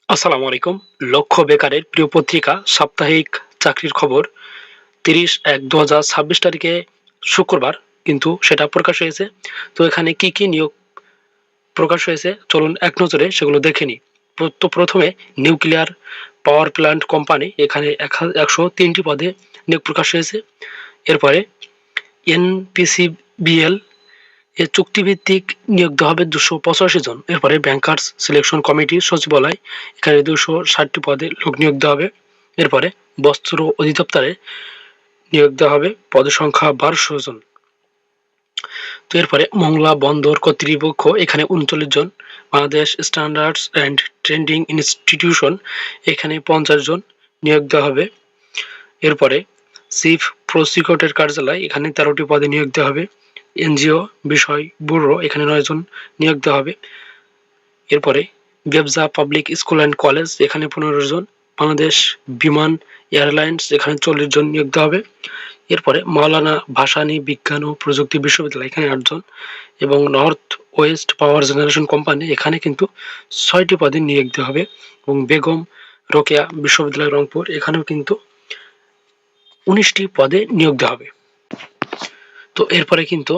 আসসালামু আলাইকুম। লক্ষ্য বেকারের প্রিয় পত্রিকা সাপ্তাহিক চাকরির খবর ৩০/১/২০২৬ তারিখে শুক্রবার কিন্তু সেটা প্রকাশ হয়েছে। তো এখানে কি নিয়োগ প্রকাশ হয়েছে চলুন এক নজরে সেগুলো দেখে নিই। তো প্রথমে নিউক্লিয়ার পাওয়ার প্ল্যান্ট কোম্পানি এখানে ১০৩টি পদে নিয়োগ প্রকাশ হয়েছে। এরপরে এনপিসিবিএল চুক্তিভিত্তিক নিয়োগ দেওয়া হবে ২৮৫ জন। এরপরে ব্যাংকার্স সিলেকশন কমিটির সচিবালয় এখানে ২৬০টি পদে লোক নিয়োগ দেওয়া হবে। এরপরে বস্ত্র অধিদপ্তরে নিয়োগ দেওয়া হবে পদের সংখ্যা ১২০০ জন। তো এরপরে মংলা বন্দর কর্তৃপক্ষ এখানে ৩৯ জন। Bangladesh standards and trending institution এখানে ৫০ জন নিয়োগ দেওয়া হবে। এরপরে চিফ প্রসিকিউটর কার্যালয় এখানে ১৩টি পদে নিয়োগ দেওয়া হবে। এনজিও বিষয় ব্যুরো এখানে ৯ জন নিয়োগ দেওয়া হবে। এরপরে গেবজা পাবলিক স্কুল অ্যান্ড কলেজ এখানে ১৫ জন। বাংলাদেশ বিমান এয়ারলাইন্স এখানে ৪০ জন নিয়োগ দেওয়া হবে। এরপরে মাওলানা ভাসানী বিজ্ঞান ও প্রযুক্তি বিশ্ববিদ্যালয় এখানে ৮ জন এবং নর্থ ওয়েস্ট পাওয়ার জেনারেশন কোম্পানি এখানে কিন্তু ৬টি পদে নিয়োগ দেওয়া হবে এবং বেগম রোকেয়া বিশ্ববিদ্যালয় রংপুর এখানেও কিন্তু ১৯টি পদে নিয়োগ দেওয়া হবে। তো এরপরে কিন্তু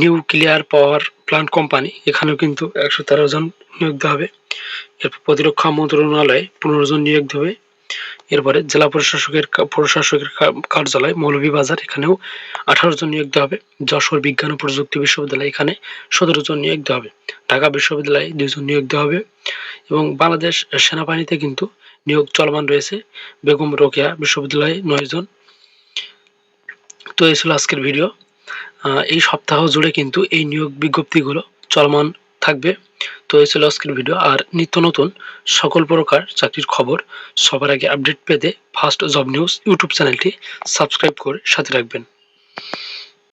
নিউক্লিয়ার পাওয়ার প্ল্যান্ট কোম্পানি এখানেও কিন্তু ১১৩ জন নিয়োগ দেওয়া হবে। এরপর প্রতিরক্ষা মন্ত্রণালয়ে ১৫ জন নিয়োগ দেওয়া হবে। এরপরে জেলা প্রশাসকের কার্যালয় মৌলভীবাজার এখানেও ১৮ জন নিয়োগ দেওয়া হবে। যশোর বিজ্ঞান ও প্রযুক্তি বিশ্ববিদ্যালয় এখানে ১৭ জন নিয়োগ দেওয়া হবে। ঢাকা বিশ্ববিদ্যালয়ে ২ জন নিয়োগ দেওয়া হবে এবং বাংলাদেশ সেনাবাহিনীতে কিন্তু নিয়োগ চলমান রয়েছে। বেগম রোকেয়া বিশ্ববিদ্যালয়ে ৯ জন। তো এই ছিল আজকের ভিডিও। এই সপ্তাহ জুড়ে কিন্তু এই নিয়োগ বিজ্ঞপ্তিগুলো চলমান থাকবে। তো এই ছিল আজকের ভিডিও। আর নিত্য নতুন সকল প্রকার চাকরির খবর সবার আগে আপডেট পেতে ফার্স্ট জব নিউজ ইউটিউব চ্যানেলটি সাবস্ক্রাইব করে সাথে রাখবেন।